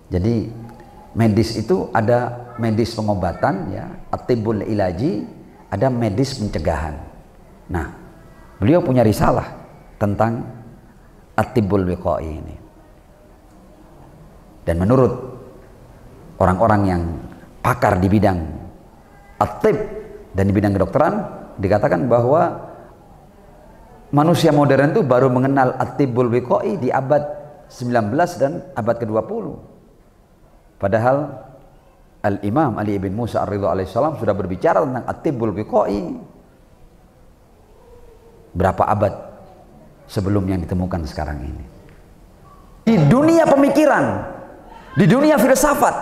Jadi medis itu ada medis pengobatan ya, at-tibbul ilaji, ada medis pencegahan. Nah, beliau punya risalah tentang at-tibbul wiqai ini. Dan menurut orang-orang yang pakar di bidang at-tibb dan di bidang kedokteran, dikatakan bahwa manusia modern itu baru mengenal at-tibbul wiqai di abad 19 dan abad ke-20. Padahal Al-Imam Ali ibn Musa ar-Ridha alaihissalam sudah berbicara tentang at-tibbul wiqai berapa abad sebelum yang ditemukan sekarang ini. Di dunia pemikiran, di dunia filsafat,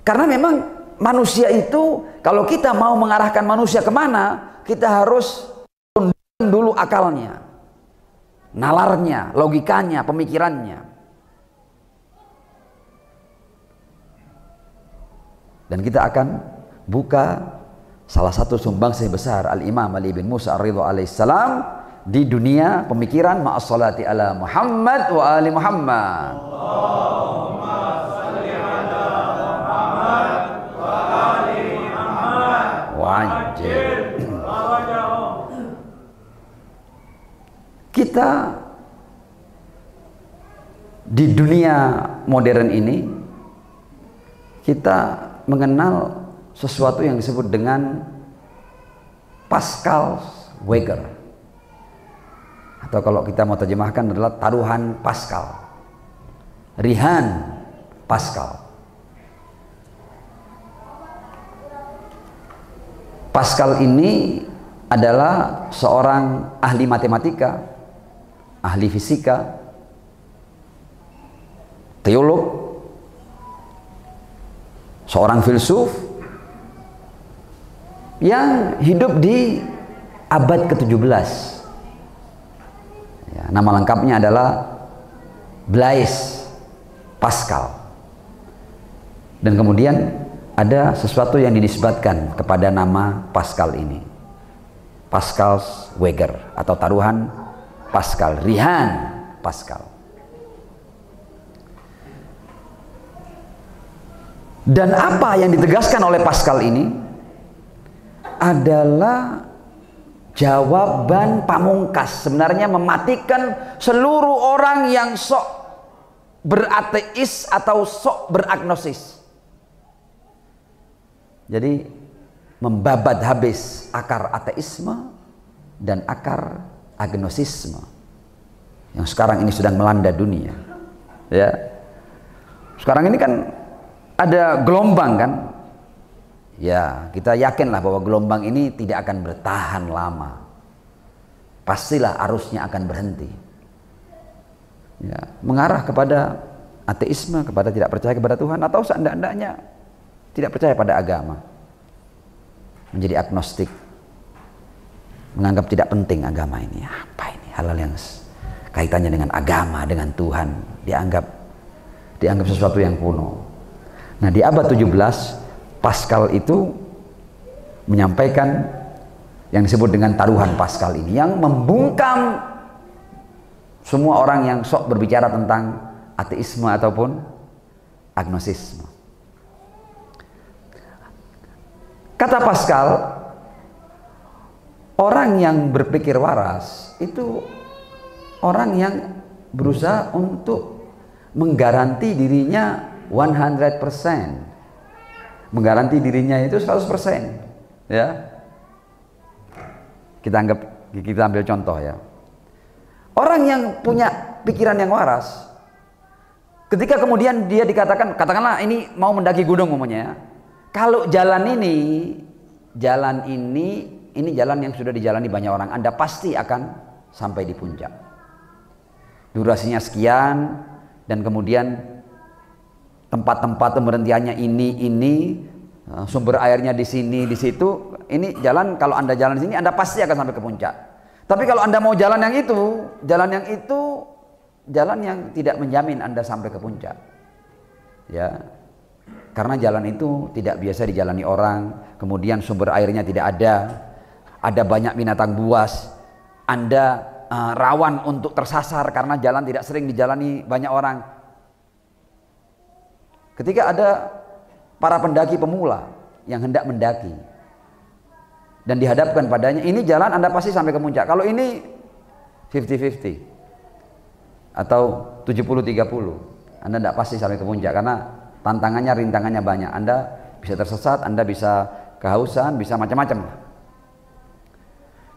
karena memang manusia itu, kalau kita mau mengarahkan manusia kemana, kita harus tundukkan dulu akalnya, nalarnya, logikanya, pemikirannya. Dan kita akan buka salah satu sumbangsih besar Al-Imam Ali bin Musa ar-Ridha alaihissalam di dunia pemikiran, ma'as salati ala Muhammad wa ali Muhammad. Allahumma salli ala Muhammad wa ali Muhammad wa ajil. Kita di dunia modern ini kita mengenal sesuatu yang disebut dengan Pascal Weger, atau kalau kita mau terjemahkan adalah taruhan Pascal, Rihan Pascal. Pascal ini adalah seorang ahli matematika, ahli fisika, teolog, seorang filsuf yang hidup di abad ke-17. Ya, nama lengkapnya adalah Blaise Pascal. Dan kemudian ada sesuatu yang dinisbatkan kepada nama Pascal ini, Pascal Weger, atau taruhan Pascal, Rihan Pascal. Dan apa yang ditegaskan oleh Pascal ini adalah jawaban pamungkas, sebenarnya mematikan seluruh orang yang sok berateis atau sok beragnosis. Jadi membabat habis akar ateisme dan akar agnosisme yang sekarang ini sedang melanda dunia. Ya, sekarang ini kan ada gelombang kan, ya kita yakinlah bahwa gelombang ini tidak akan bertahan lama, pastilah arusnya akan berhenti, ya, mengarah kepada ateisme, kepada tidak percaya kepada Tuhan, atau seandainya tidak percaya pada agama, menjadi agnostik, menganggap tidak penting agama ini. Apa ini hal-hal yang kaitannya dengan agama, dengan Tuhan, dianggap sesuatu yang kuno. Nah, di abad 17 Pascal itu menyampaikan yang disebut dengan taruhan Pascal ini, yang membungkam semua orang yang sok berbicara tentang ateisme ataupun agnosisme. Kata Pascal, orang yang berpikir waras itu orang yang berusaha untuk menggaranti dirinya 100%, menggaranti dirinya itu 100%, ya. Kita ambil contoh ya. Orang yang punya pikiran yang waras, ketika kemudian dia katakanlah ini mau mendaki gunung umumnya ya. Kalau jalan ini jalan yang sudah dijalani banyak orang, Anda pasti akan sampai di puncak. Durasinya sekian, dan kemudian tempat-tempat pemberhentiannya ini, sumber airnya di sini, di situ. Ini jalan, kalau Anda jalan di sini, Anda pasti akan sampai ke puncak. Tapi kalau Anda mau jalan yang itu jalan yang tidak menjamin Anda sampai ke puncak. Ya. Karena jalan itu tidak biasa dijalani orang, kemudian sumber airnya tidak ada banyak binatang buas. Anda rawan untuk tersasar karena jalan tidak sering dijalani banyak orang. Ketika ada para pendaki pemula yang hendak mendaki dan dihadapkan padanya, ini jalan Anda pasti sampai ke puncak. Kalau ini 50-50 atau 70-30, Anda tidak pasti sampai ke puncak karena tantangannya, rintangannya banyak. Anda bisa tersesat, Anda bisa kehausan, bisa macam-macam.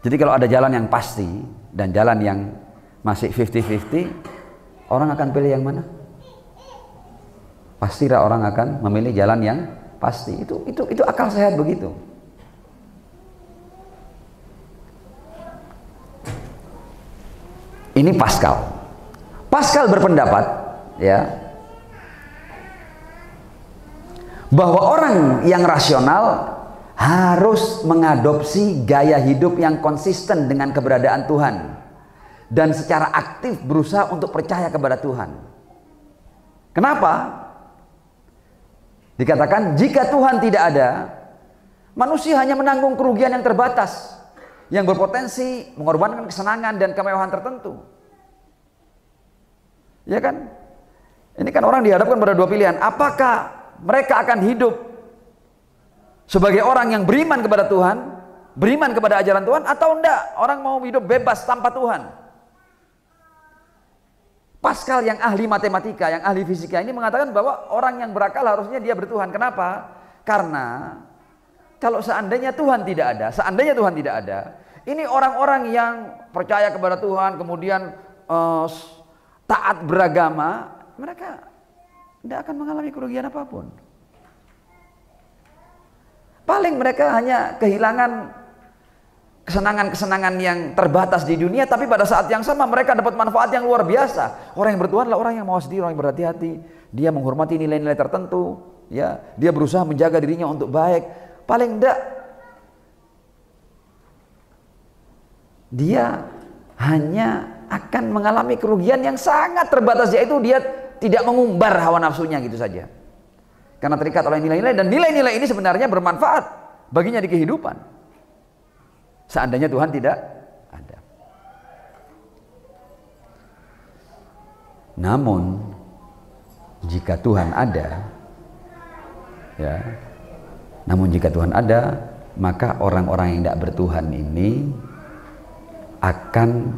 Jadi kalau ada jalan yang pasti dan jalan yang masih 50-50, orang akan pilih yang mana? Pastilah orang akan memilih jalan yang pasti. Itu akal sehat begitu. Ini Pascal. Pascal berpendapat, ya, bahwa orang yang rasional harus mengadopsi gaya hidup yang konsisten dengan keberadaan Tuhan dan secara aktif berusaha untuk percaya kepada Tuhan. Kenapa? Dikatakan jika Tuhan tidak ada, manusia hanya menanggung kerugian yang terbatas yang berpotensi mengorbankan kesenangan dan kemewahan tertentu. Ya kan? Ini kan orang dihadapkan pada dua pilihan. Apakah mereka akan hidup sebagai orang yang beriman kepada Tuhan, beriman kepada ajaran Tuhan, atau enggak? Orang mau hidup bebas tanpa Tuhan. Pascal yang ahli matematika, yang ahli fisika ini mengatakan bahwa orang yang berakal harusnya dia bertuhan. Kenapa? Karena kalau seandainya Tuhan tidak ada, ini orang-orang yang percaya kepada Tuhan, kemudian taat beragama, mereka tidak akan mengalami kerugian apapun. Paling mereka hanya kehilangan kesenangan-kesenangan yang terbatas di dunia, tapi pada saat yang sama mereka dapat manfaat yang luar biasa. Orang yang bertuhan adalah orang yang mawas diri, orang yang berhati-hati, dia menghormati nilai-nilai tertentu, ya, dia berusaha menjaga dirinya untuk baik. Paling enggak dia hanya akan mengalami kerugian yang sangat terbatas, yaitu dia tidak mengumbar hawa nafsunya gitu saja. Karena terikat oleh nilai-nilai, dan nilai-nilai ini sebenarnya bermanfaat baginya di kehidupan. Seandainya Tuhan tidak ada. Namun jika Tuhan ada, ya, jika Tuhan ada, maka orang-orang yang tidak bertuhan ini akan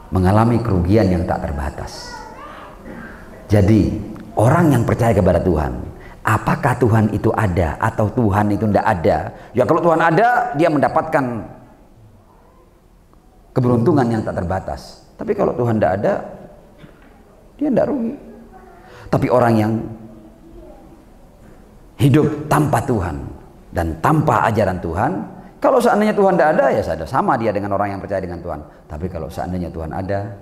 mengalami kerugian yang tak terbatas. Jadi orang yang percaya kepada Tuhan, apakah Tuhan itu ada atau Tuhan itu tidak ada? Ya kalau Tuhan ada, dia mendapatkan keberuntungan yang tak terbatas. Tapi kalau Tuhan tidak ada, dia tidak rugi. Tapi orang yang hidup tanpa Tuhan dan tanpa ajaran Tuhan, kalau seandainya Tuhan tidak ada, ya sama dia dengan orang yang percaya dengan Tuhan. Tapi kalau seandainya Tuhan ada,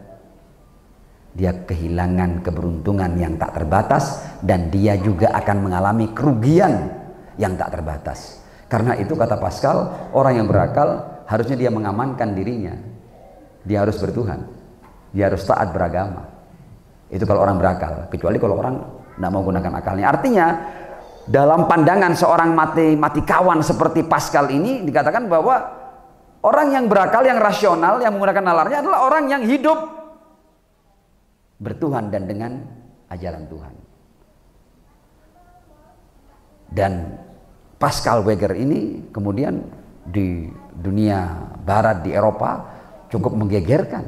dia kehilangan keberuntungan yang tak terbatas, dan dia juga akan mengalami kerugian yang tak terbatas. Karena itu kata Pascal, orang yang berakal harusnya dia mengamankan dirinya. Dia harus bertuhan, dia harus taat beragama. Itu kalau orang berakal. Kecuali kalau orang tidak mau gunakan akalnya. Artinya dalam pandangan seorang matematikawan seperti Pascal ini dikatakan bahwa orang yang berakal, yang rasional, yang menggunakan nalarnya adalah orang yang hidup bertuhan dan dengan ajaran Tuhan. Dan Pascal Weger ini kemudian di dunia barat, di Eropa, cukup menggegerkan.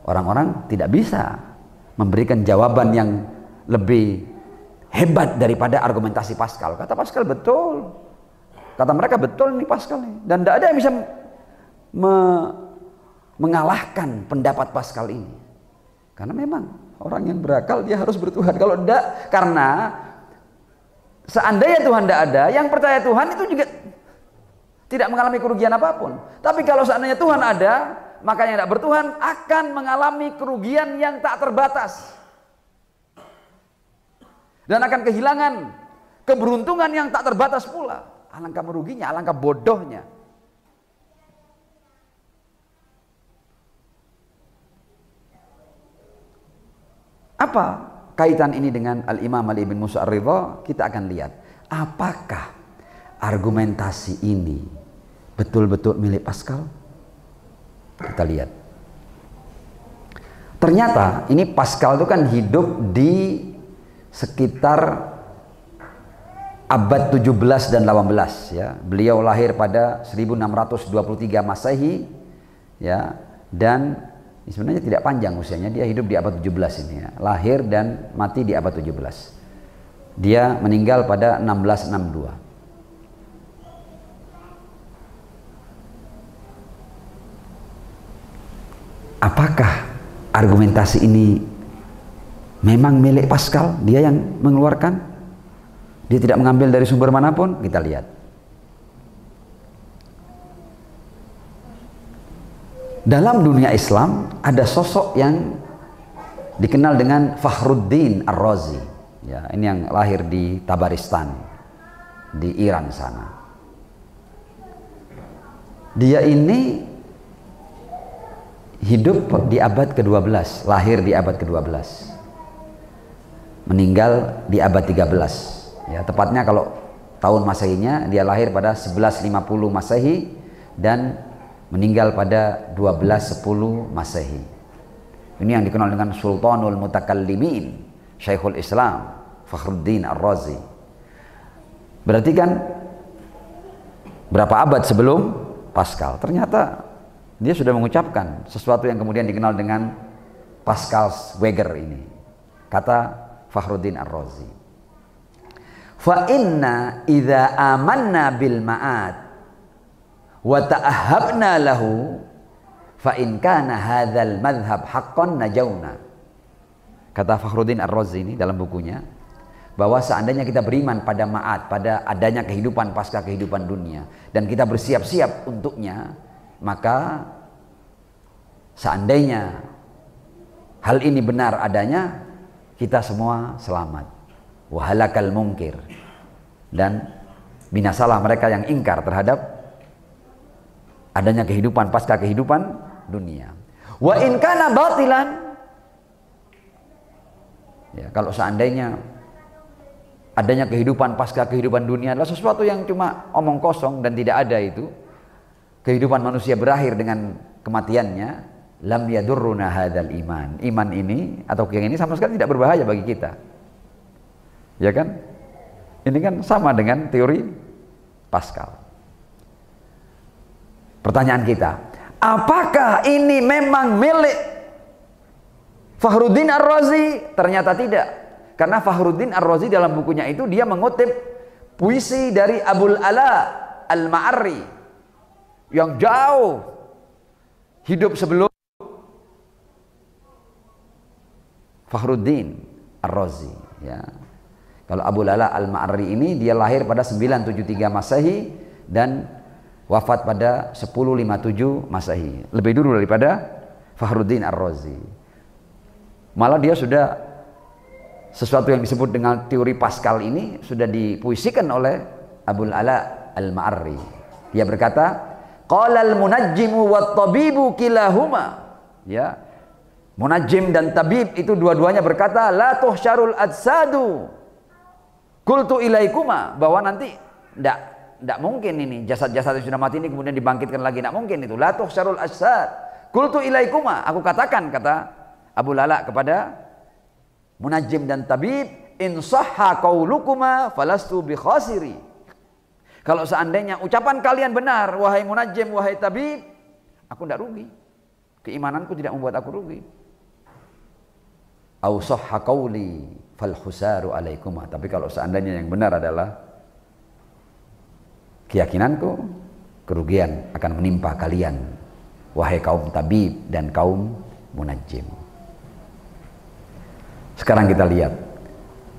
Orang-orang tidak bisa memberikan jawaban yang lebih hebat daripada argumentasi Pascal. Kata Pascal betul, kata mereka betul ini Pascal ini. Dan tidak ada yang bisa mengalahkan pendapat Pascal ini. Karena memang orang yang berakal dia harus bertuhan. Kalau tidak, karena seandainya Tuhan tidak ada, yang percaya Tuhan itu juga tidak mengalami kerugian apapun. Tapi kalau seandainya Tuhan ada, maka yang tidak bertuhan akan mengalami kerugian yang tak terbatas. Dan akan kehilangan keberuntungan yang tak terbatas pula. Alangkah meruginya, alangkah bodohnya. Apa kaitan ini dengan Al-Imam Ali bin Musa Ar-Ridha? Kita akan lihat apakah argumentasi ini betul-betul milik Pascal. Kita lihat. Ternyata ini Pascal itu kan hidup di sekitar abad 17 dan 18 ya. Beliau lahir pada 1623 Masehi ya, dan sebenarnya tidak panjang usianya, dia hidup di abad 17 ini ya. Lahir dan mati di abad 17. Dia meninggal pada 1662. Apakah argumentasi ini memang milik Pascal? Dia yang mengeluarkan? Dia tidak mengambil dari sumber manapun? Kita lihat. Dalam dunia Islam ada sosok yang dikenal dengan Fakhruddin Ar-Razi. Ya, ini yang lahir di Tabaristan, di Iran sana. Dia ini hidup di abad ke-12, lahir di abad ke-12, meninggal di abad 13 ya. Tepatnya kalau tahun Masehinya dia lahir pada 1150 Masehi dan meninggal pada 1210 Masehi. Ini yang dikenal dengan Sultanul Mutakallimin, Syekhul Islam Fakhruddin Ar-Razi. Berarti kan berapa abad sebelum Pascal? Ternyata dia sudah mengucapkan sesuatu yang kemudian dikenal dengan Pascal's Wager ini. Kata Fakhruddin Ar-Razi, fa inna idza amanna bil ma'ad wa ta'ahabna lahu fa in kana hadzal madhhab haqqan najawna. Kata Fakhruddin Ar-Razi ini dalam bukunya, bahwa seandainya kita beriman pada ma'ad, pada adanya kehidupan pasca kehidupan dunia, dan kita bersiap-siap untuknya, maka seandainya hal ini benar adanya, kita semua selamat. Wahalakal mungkir, dan binasalah mereka yang ingkar terhadap adanya kehidupan pasca kehidupan dunia. Wa in kana batilan, ya, kalau seandainya adanya kehidupan pasca kehidupan dunia adalah sesuatu yang cuma omong kosong dan tidak ada itu, kehidupan manusia berakhir dengan kematiannya, lam yadurruna hadzal iman. Iman ini atau yang ini sama sekali tidak berbahaya bagi kita. Ya kan? Ini kan sama dengan teori Pascal. Pertanyaan kita, apakah ini memang milik Fakhruddin Ar-Razi? Ternyata tidak. Karena Fakhruddin Ar-Razi dalam bukunya itu dia mengutip puisi dari Abul Ala Al-Ma'arri yang jauh hidup sebelum Fakhruddin Ar-Razi ya. Kalau Abul Ala Al-Ma'arri ini dia lahir pada 973 Masehi dan wafat pada 1057 Masehi, lebih dulu daripada Fakhruddin Ar-Razi. Malah dia sudah sesuatu yang disebut dengan teori Pascal ini sudah dipuisikan oleh Abul Ala Al-Ma'arri. Dia berkata, qala al-munajjimu wat-tabibu kilahuma. Ya. Munajjim dan tabib itu dua-duanya berkata, la tuhsyarul adsadu qultu ilaikuma, bahwa nanti tidak mungkin ini jasad-jasad yang sudah mati ini kemudian dibangkitkan lagi, tidak mungkin itu. La tuhsyarul adsad qultu ilaikuma, aku katakan, kata Abul Ala kepada Munajjim dan tabib, in sahha qaulukuma falastu bi khasiri. Kalau seandainya ucapan kalian benar, wahai munajjim, wahai tabib, aku tidak rugi. Keimananku tidak membuat aku rugi. Au sahha qauli fal khusaru alaikuma. Tapi kalau seandainya yang benar adalah keyakinanku, kerugian akan menimpa kalian, wahai kaum tabib dan kaum munajjim. Sekarang kita lihat,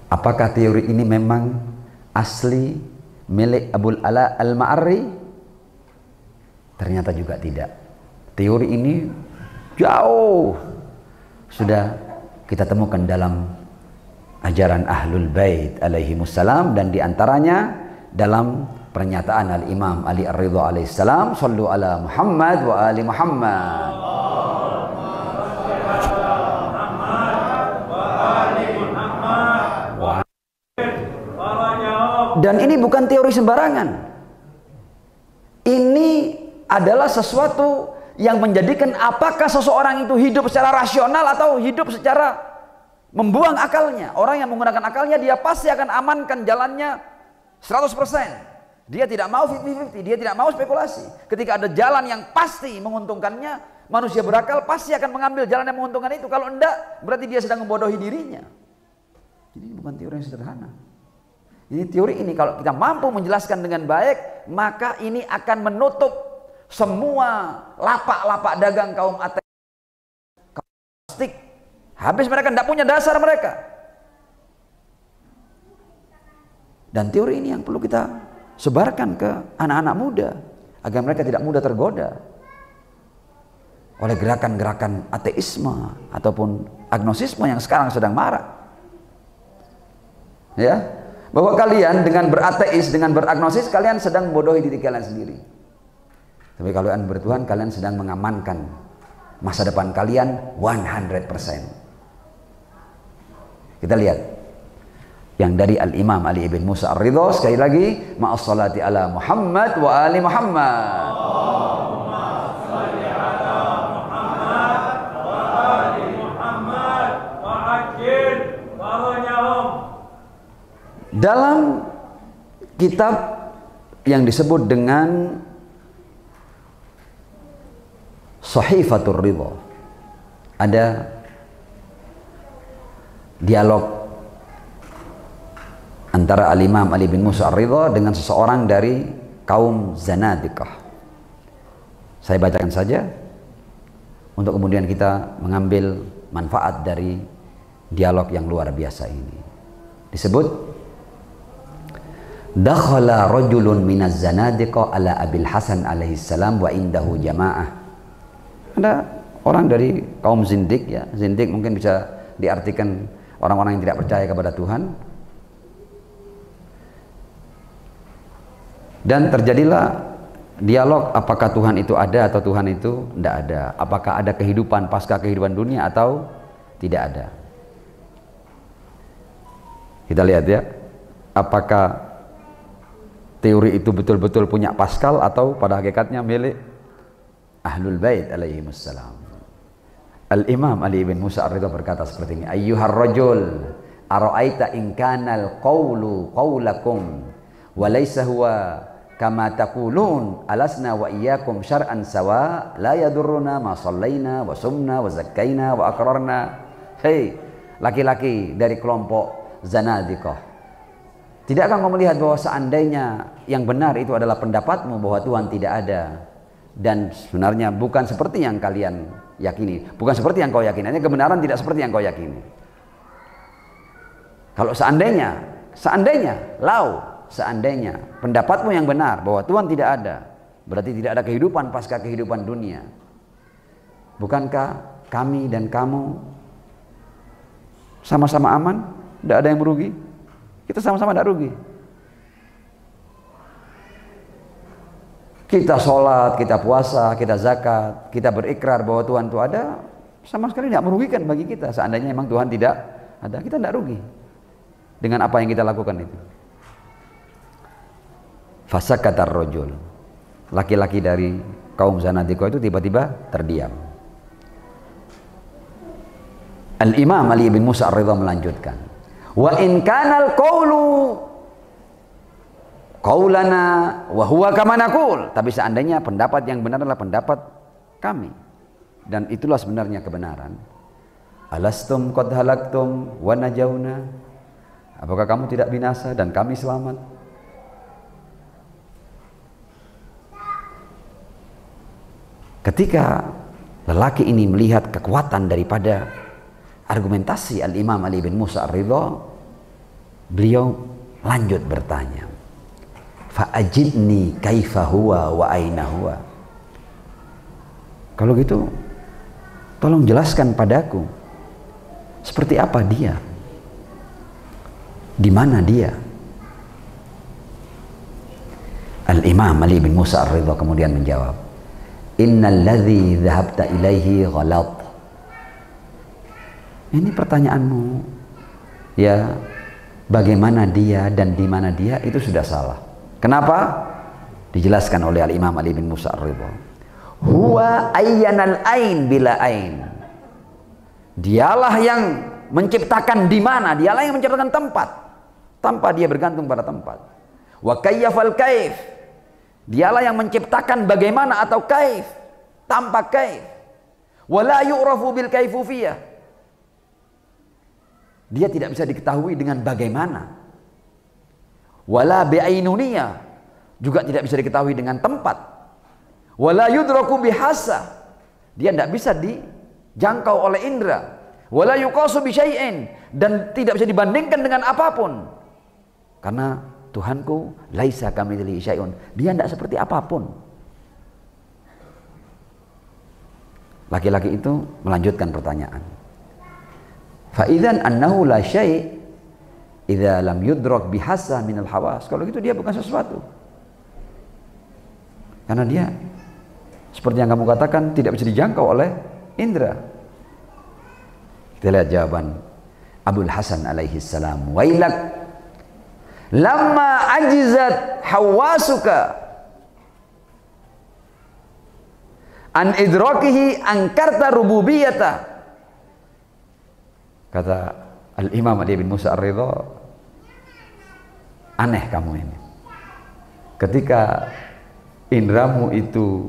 apakah teori ini memang asli milik Abul Ala Al-Ma'arri? Ternyata juga tidak. Teori ini jauh sudah kita temukan dalam ajaran Ahlul Bait alaihimussalam, dan diantaranya dalam pernyataan Al-Imam Ali Ar-Ridha alaihissalam, sallu ala Muhammad wa ali Muhammad. Dan ini bukan teori sembarangan. Ini adalah sesuatu yang menjadikan apakah seseorang itu hidup secara rasional atau hidup secara membuang akalnya. Orang yang menggunakan akalnya, dia pasti akan amankan jalannya 100%. Dia tidak mau 50-50, dia tidak mau spekulasi. Ketika ada jalan yang pasti menguntungkannya, manusia berakal pasti akan mengambil jalan yang menguntungkan itu. Kalau enggak, berarti dia sedang membodohi dirinya. Jadi ini bukan teori yang sederhana. Ini teori ini kalau kita mampu menjelaskan dengan baik, maka ini akan menutup semua lapak-lapak dagang kaum ateis. Habis mereka tidak punya dasar mereka. Dan teori ini yang perlu kita sebarkan ke anak-anak muda agar mereka tidak mudah tergoda oleh gerakan-gerakan ateisme ataupun agnosisme yang sekarang sedang marak. Ya, bahwa kalian dengan berateis, dengan beragnosis, kalian sedang membodohi diri kalian sendiri. Tapi kalau kalian bertuhan, kalian sedang mengamankan masa depan kalian 100%. Kita lihat yang dari Al-Imam Ali ibn Musa Ar-Ridha, sekali lagi, ma'as salati ala Muhammad wa ali Muhammad. Allahumma salli ala Muhammad wa ali Muhammad wa ajil farajahum. Dalam kitab yang disebut dengan Sahifatur Ridha, ada dialog antara Al-Imam Ali bin Musa Ar-Ridha dengan seseorang dari kaum Zanadiqah. Saya bacakan saja untuk kemudian kita mengambil manfaat dari dialog yang luar biasa ini. Disebut, dakhala rajulun minaz Zanadiqah ala Abil Hasan alaihi salam wa indahu jamaah. Ada orang dari kaum zindik, ya. Zindik mungkin bisa diartikan orang-orang yang tidak percaya kepada Tuhan. Dan terjadilah dialog, apakah Tuhan itu ada atau Tuhan itu tidak ada, apakah ada kehidupan pasca kehidupan dunia atau tidak ada. Kita lihat ya, apakah teori itu betul-betul punya Pascal atau pada hakikatnya milik Ahlul Bait alaihimussalam. Al-Imam Ali bin Musa Ar-Ridha berkata seperti ini, ayyuhar rajul ara'aita in kana al-qawlu qawlakum wa laysa huwa kama taqulun alasna wa iyyakum syar'an sawa la yadurruna ma sallaina wa sumna wa zakkaina wa aqrarna. Hei laki-laki dari kelompok Zanadiqah, tidakkah kamu melihat bahwa seandainya yang benar itu adalah pendapatmu bahwa Tuhan tidak ada, dan sebenarnya bukan seperti yang kalian yakini, bukan seperti yang kau yakini, hanya kebenaran tidak seperti yang kau yakini. Kalau seandainya pendapatmu yang benar bahwa Tuhan tidak ada, berarti tidak ada kehidupan pasca kehidupan dunia. Bukankah kami dan kamu sama-sama aman? Tidak ada yang merugi. Kita sama-sama tidak rugi. Kita sholat, kita puasa, kita zakat, kita berikrar bahwa Tuhan itu ada, sama sekali tidak merugikan bagi kita. Seandainya memang Tuhan tidak ada, kita tidak rugi dengan apa yang kita lakukan itu. Fasakatar rajul, laki-laki dari kaum Zanadiqah itu tiba-tiba terdiam. Al-Imam Ali bin Musa Ar-Ridha melanjutkan, wa in kanal qawlu qaulana wa huwa kama naqul, tapi seandainya pendapat yang benar adalah pendapat kami dan itulah sebenarnya kebenaran. Alastum qad halaktum wa najauna, apakah kamu tidak binasa dan kami selamat? Ketika lelaki ini melihat kekuatan daripada argumentasi Al-Imam Ali bin Musa Ar-Ridha, beliau lanjut bertanya, fa'ajibni kaifa huwa wa aina huwa. Kalau gitu tolong jelaskan padaku seperti apa dia, di mana dia. Al-Imam Ali bin Musa Ar-Ridha kemudian menjawab, innal ladzi dhahabta ilaihi ghalat. Ini pertanyaanmu, ya, bagaimana dia dan di mana dia, itu sudah salah. Kenapa? Dijelaskan oleh Al-Imam Ali bin Musa Ar-Ridha, huwa ayyanal ain bila ain. Dialah yang menciptakan di mana, dialah yang menciptakan tempat tanpa dia bergantung pada tempat. Wa kayyafal kaif, dialah yang menciptakan bagaimana atau kaif tanpa kaif. Wa la yu'rafu bil kaifufiyah, dia tidak bisa diketahui dengan bagaimana. Wala bi'ainuniyah, juga tidak bisa diketahui dengan tempat. Wala yudraku bihasa, dia tidak bisa dijangkau oleh indera. Wala yuqasu bi syai'in, dan tidak bisa dibandingkan dengan apapun. Karena Tuhanku laisa kamitslihi syai'un, dia tidak seperti apapun. Laki-laki itu melanjutkan pertanyaan. Fa idzan annahu la syai' idza lam yudrak bihassa minal hawas. Kalau gitu dia bukan sesuatu. Karena dia seperti yang kamu katakan tidak bisa dijangkau oleh indera. Kita lihat jawaban Abul Hasan alaihi salam. Wailak lamma ajizat hawasuka an idrakihi angkarta rububiyata. Kata Al-Imam Ali bin Musa Ar-Ridha, aneh kamu ini. Ketika indramu itu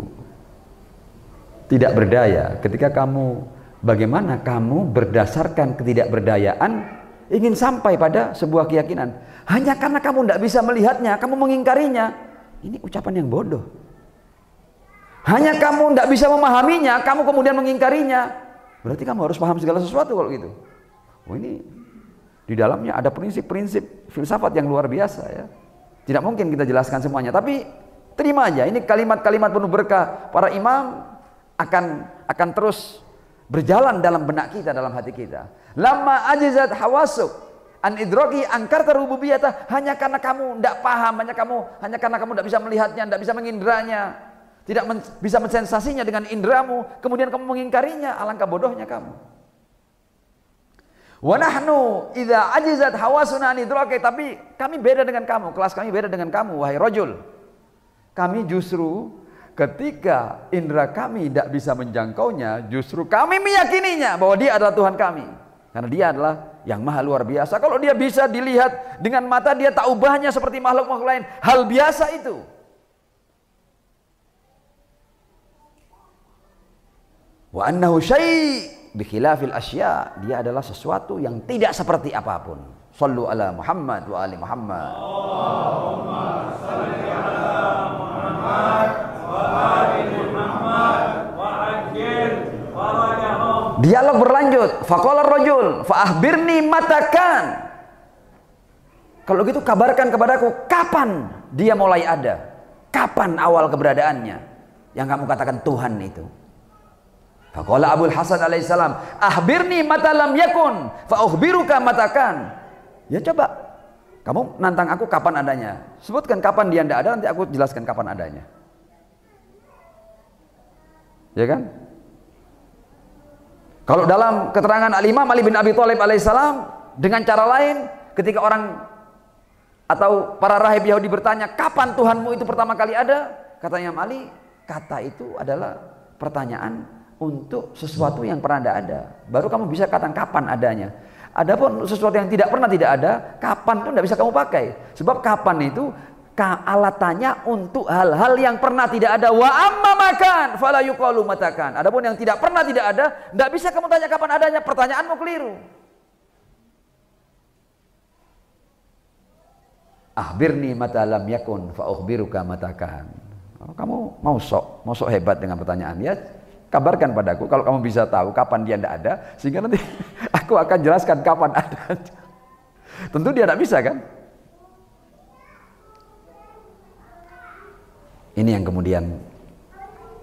tidak berdaya, ketika kamu, bagaimana kamu berdasarkan ketidakberdayaan ingin sampai pada sebuah keyakinan hanya karena kamu tidak bisa melihatnya, kamu mengingkarinya. Ini ucapan yang bodoh. Hanya kamu tidak bisa memahaminya, kamu kemudian mengingkarinya, berarti kamu harus paham segala sesuatu kalau gitu. Oh, ini di dalamnya ada prinsip-prinsip filsafat yang luar biasa ya. Tidak mungkin kita jelaskan semuanya, tapi terima aja, ini kalimat-kalimat penuh berkah para imam akan terus berjalan dalam benak kita, dalam hati kita. Lamma ajizat hawasuk an idraki angkarta rububiyata, hanya karena kamu tidak paham, hanya karena kamu tidak bisa melihatnya, tidak bisa mengindranya, tidak bisa mensensasinya dengan indramu, kemudian kamu mengingkarinya. Alangkah bodohnya kamu. Wa nahnu idza ajizat hawasuna an idraki, tapi kami beda dengan kamu, kelas kami beda dengan kamu wahai rajul. Kami justru ketika indera kami tidak bisa menjangkaunya, justru kami meyakininya bahwa dia adalah Tuhan kami. Karena dia adalah yang maha luar biasa. Kalau dia bisa dilihat dengan mata, dia tak ubahnya seperti makhluk-makhluk lain. Hal biasa itu. Wa annahu syai' bi khilafil asya, dia adalah sesuatu yang tidak seperti apapun. Shallu ala Muhammad wa ali Muhammad. Allahumma shalli ala Muhammad wa ali Muhammad wa ajil farajahum. Dialog berlanjut. Faqala ar-rajul fa akhbirni matakan. Kalau gitu kabarkan kepadaku kapan dia mulai ada, kapan awal keberadaannya yang kamu katakan Tuhan itu. Faqala Abul Hasan alaihissalam, akhbirni mata lam yakun fa ukhbiruka matakan. Ya coba, kamu nantang aku kapan adanya. Sebutkan kapan dia tidak ada, nanti aku jelaskan kapan adanya. Ya kan? Kalau dalam keterangan Al-Imam Ali bin Abi Thalib alaihissalam dengan cara lain, ketika orang atau para rahib Yahudi bertanya, kapan Tuhanmu itu pertama kali ada? Kata Imam Ali, kata itu adalah pertanyaan untuk sesuatu yang pernah ada. Baru kamu bisa katakan kapan adanya. Adapun sesuatu yang tidak pernah tidak ada, kapan itu tidak bisa kamu pakai. Sebab kapan itu alatannya untuk hal-hal yang pernah tidak ada. Wa amma makan fala yuqalu matakan. Adapun yang tidak pernah tidak ada, tidak bisa kamu tanya kapan adanya. Pertanyaanmu keliru. Akhbirni mata lam yakun fa ukhbiruka matakan. Kamu mau sok hebat dengan pertanyaan ya? Kabarkan padaku kalau kamu bisa tahu kapan dia tidak ada, sehingga nanti aku akan jelaskan kapan ada. Tentu dia tidak bisa kan? Ini yang kemudian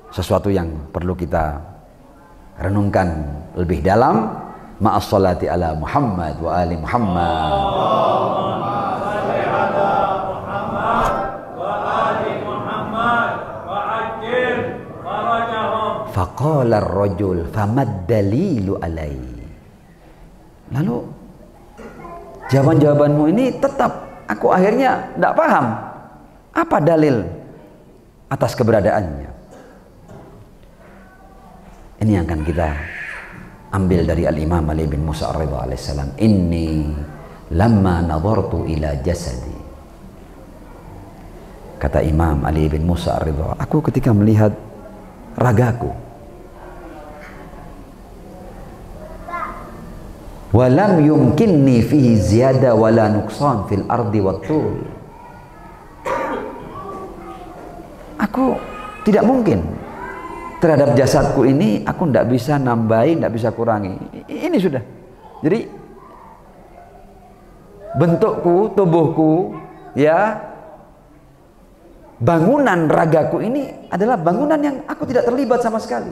sesuatu yang perlu kita renungkan lebih dalam. Ma'as salati ala Muhammad wa ali Muhammad. Faqala ar-rajul famad dalilu alai. Lalu jawaban-jawabanmu ini tetap aku akhirnya tidak paham. Apa dalil atas keberadaannya? Ini yang akan kita Ambil dari Al-Imam Ali bin Musa Ar-Ridha alaihissalam, inni lamma nadhartu ila jasadi. Kata Imam Ali bin Musa Ar-Ridha, aku ketika melihat ragaku, walam yumkinni fihi ziyada wala nuqsan fil ardi wat tul. Aku tidak mungkin terhadap jasadku ini, aku tidak bisa nambahin, tidak bisa kurangi. Ini sudah. Jadi bentukku, tubuhku, ya, bangunan ragaku ini adalah bangunan yang aku tidak terlibat sama sekali.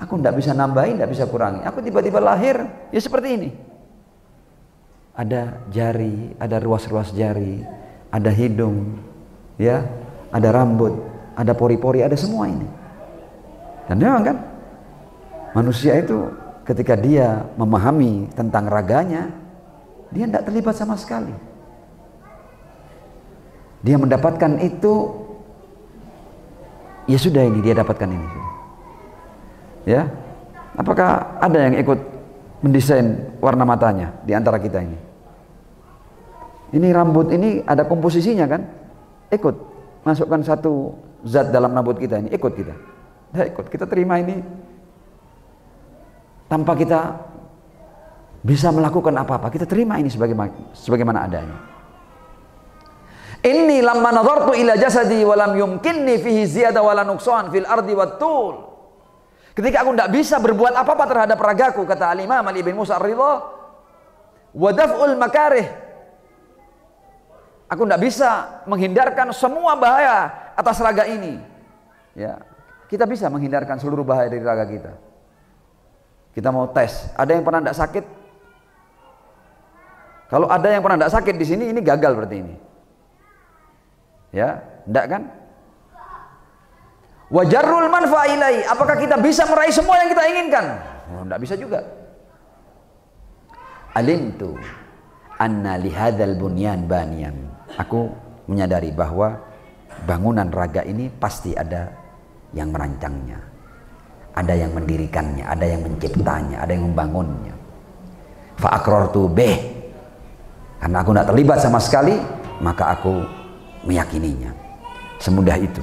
Aku tidak bisa nambahin, tidak bisa kurangi. Aku tiba-tiba lahir, ya seperti ini. Ada jari, ada ruas-ruas jari, ada hidung, ya, ada rambut, ada pori-pori, ada semua ini. Dan memang kan, manusia itu ketika dia memahami tentang raganya, dia tidak terlibat sama sekali. Dia mendapatkan itu, ya sudah, ini dia dapatkan ini. Ya, apakah ada yang ikut mendesain warna matanya di antara kita ini? Ini rambut ini ada komposisinya kan? Ikut masukkan satu zat dalam rambut kita ini, ikut kita. Nah, ikut kita terima ini tanpa kita bisa melakukan apa-apa. Kita terima ini sebagaimana adanya. Inni lamma nadhartu ila jasadi wa lam yumkinni fihi ziyada wala nuqsan fil ardi wat tul. Ketika aku tidak bisa berbuat apa-apa terhadap ragaku, kata Al-Imam Ali bin Musa Ar-Ridha, wa daf'ul makarih, aku tidak bisa menghindarkan semua bahaya atas raga ini. Ya, kita bisa menghindarkan seluruh bahaya dari raga kita. Kita mau tes, ada yang pernah tidak sakit? Kalau ada yang pernah tidak sakit di sini, ini gagal berarti ini. Ya, tidak kan? Wajarul manfa'ilai, apakah kita bisa meraih semua yang kita inginkan? Oh, tidak bisa juga. Alimtu anna lihadzal bunyan baniyan. Aku menyadari bahwa bangunan raga ini pasti ada yang merancangnya, ada yang mendirikannya, ada yang menciptanya, ada yang membangunnya. Fa aqrartu bih, karena aku tidak terlibat sama sekali, maka aku meyakininya. Semudah itu.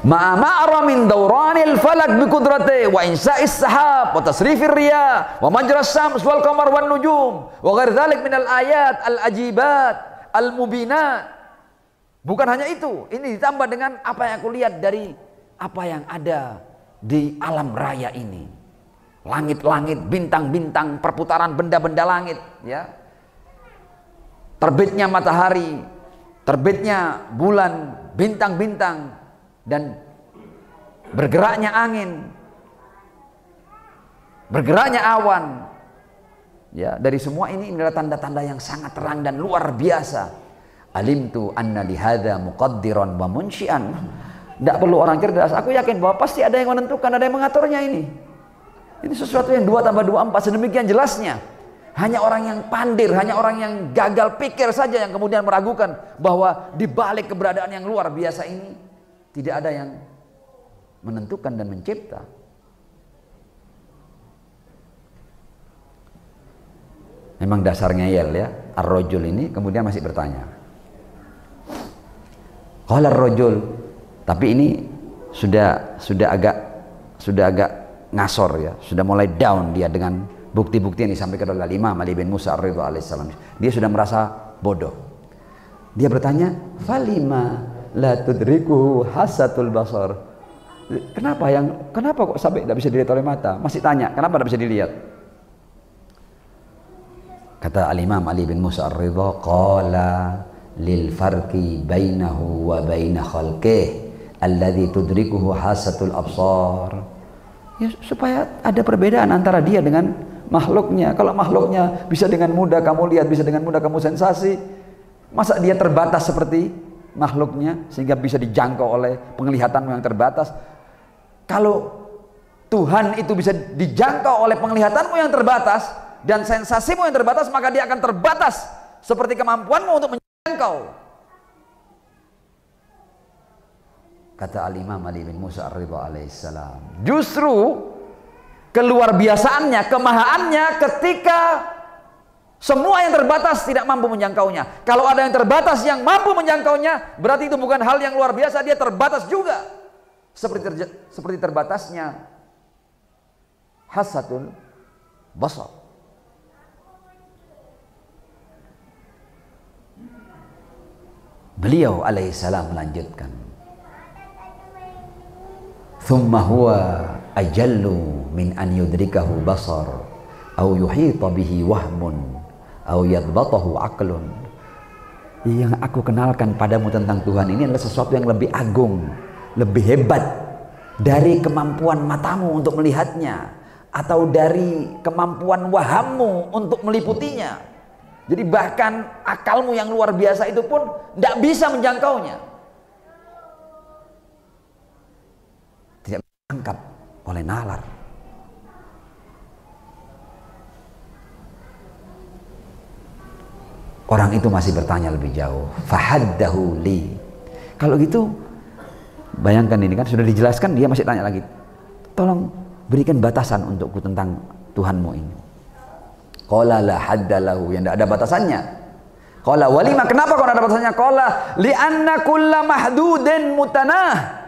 Ma'ama'ra min dawranil falak biqudrati wa insa'is sahab wa tasrifir riyah wa majras syams wal qamar wan nujum wa ghair dzalik minal ayat al ajibat al mubinat. Bukan hanya itu, ini ditambah dengan apa yang aku lihat dari apa yang ada di alam raya ini. Langit-langit, bintang-bintang, perputaran benda-benda langit, ya. Terbitnya matahari, terbitnya bulan, bintang-bintang, dan bergeraknya angin, bergeraknya awan. Ya, dari semua ini adalah tanda-tanda yang sangat terang dan luar biasa. Alimtu anna lihadza muqaddiran wa munsyi'an. Tidak perlu orang cerdas, aku yakin bahwa pasti ada yang menentukan, ada yang mengaturnya ini. Ini sesuatu yang 2 tambah 2 4 sedemikian jelasnya. Hanya orang yang pandir, hanya orang yang gagal pikir saja yang kemudian meragukan bahwa di balik keberadaan yang luar biasa ini tidak ada yang menentukan dan mencipta. Memang dasarnya yel ya. Ar-rajul ini kemudian masih bertanya. Qala ar-rajul, tapi ini sudah agak ngasor ya, sudah mulai down dia dengan bukti-bukti yang disampaikan oleh Imam Ali bin Musa Ar-Ridha alaihissalam. Dia sudah merasa bodoh. Dia bertanya, falima la tudrikuhu hasatul basar. Kenapa kok sampai tidak bisa dilihat oleh mata? Masih tanya, kenapa tidak bisa dilihat? Kata Al-Imam Ali bin Musa Ar-Ridha, qala lil farqi bainahu wa baina khalqih alladhi tudrikuhu hasatul absar. Ya, supaya ada perbedaan antara dia dengan makhluknya. Kalau makhluknya bisa dengan mudah kamu lihat, bisa dengan mudah kamu sensasi, masa dia terbatas seperti makhluknya sehingga bisa dijangkau oleh penglihatanmu yang terbatas? Kalau Tuhan itu bisa dijangkau oleh penglihatanmu yang terbatas dan sensasimu yang terbatas, maka dia akan terbatas seperti kemampuanmu untuk menjangkau. Kata Al-Imam Ali bin Musa Ar-Ridha alaihissalam, justru keluar biasaannya, kemahaannya ketika semua yang terbatas tidak mampu menjangkaunya. Kalau ada yang terbatas yang mampu menjangkaunya, berarti itu bukan hal yang luar biasa, dia terbatas juga. Seperti terbatasnya hasatul basar. Beliau alaihissalam melanjutkan, thumma huwa ajallu min an yudrikahu basar au yuhita bihi wahmun au yadbatahu aqlun. Yang aku kenalkan padamu tentang Tuhan ini adalah sesuatu yang lebih agung, lebih hebat dari kemampuan matamu untuk melihatnya, atau dari kemampuan wahammu untuk meliputinya. Jadi bahkan akalmu yang luar biasa itu pun tidak bisa menjangkaunya. Tidak ditangkap oleh nalar. Orang itu masih bertanya lebih jauh. Fahaddahu li. Kalau gitu, bayangkan ini kan sudah dijelaskan, dia masih tanya lagi. Tolong berikan batasan untukku tentang Tuhanmu ini. Qala la haddalahu, yang tidak ada batasannya. Qala walima, kenapa kok ada batasannya? Qala li'anna kulla mahdudin mutanah.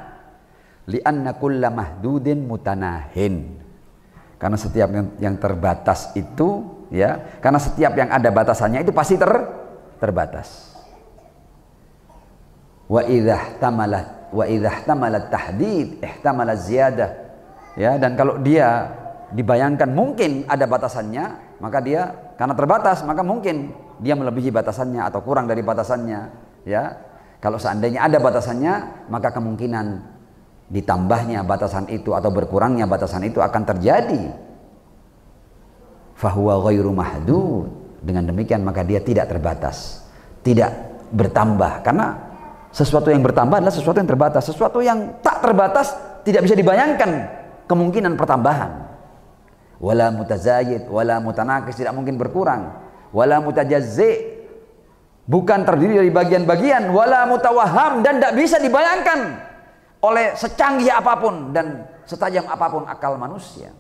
Li'anna kulla mahdudin mutanahin. Karena setiap yang terbatas itu, ya, karena setiap yang ada batasannya itu pasti terbatas. Wa idza ihtamalat tahdid ihtamalat ziyadah. Ya, dan kalau dia dibayangkan mungkin ada batasannya, maka dia karena terbatas, maka mungkin dia melebihi batasannya atau kurang dari batasannya, ya. Kalau seandainya ada batasannya, maka kemungkinan ditambahnya batasan itu atau berkurangnya batasan itu akan terjadi. Fahuwa ghairu mahdud. Dengan demikian maka dia tidak terbatas, tidak bertambah, karena sesuatu yang bertambah adalah sesuatu yang terbatas. Sesuatu yang tak terbatas tidak bisa dibayangkan kemungkinan pertambahan. Wala mutazayid, wala mutanakis, tidak mungkin berkurang. Wala mutajazzi, bukan terdiri dari bagian-bagian. Wala mutawaham, dan tidak bisa dibayangkan oleh secanggih apapun dan setajam apapun akal manusia.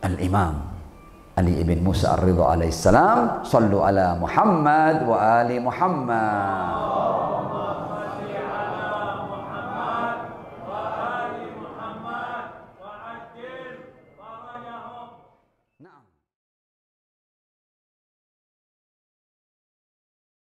Al-Imam Ali ibn Musa ar-Ridha alaihissalam, sallu ala Muhammad wa ali Muhammad.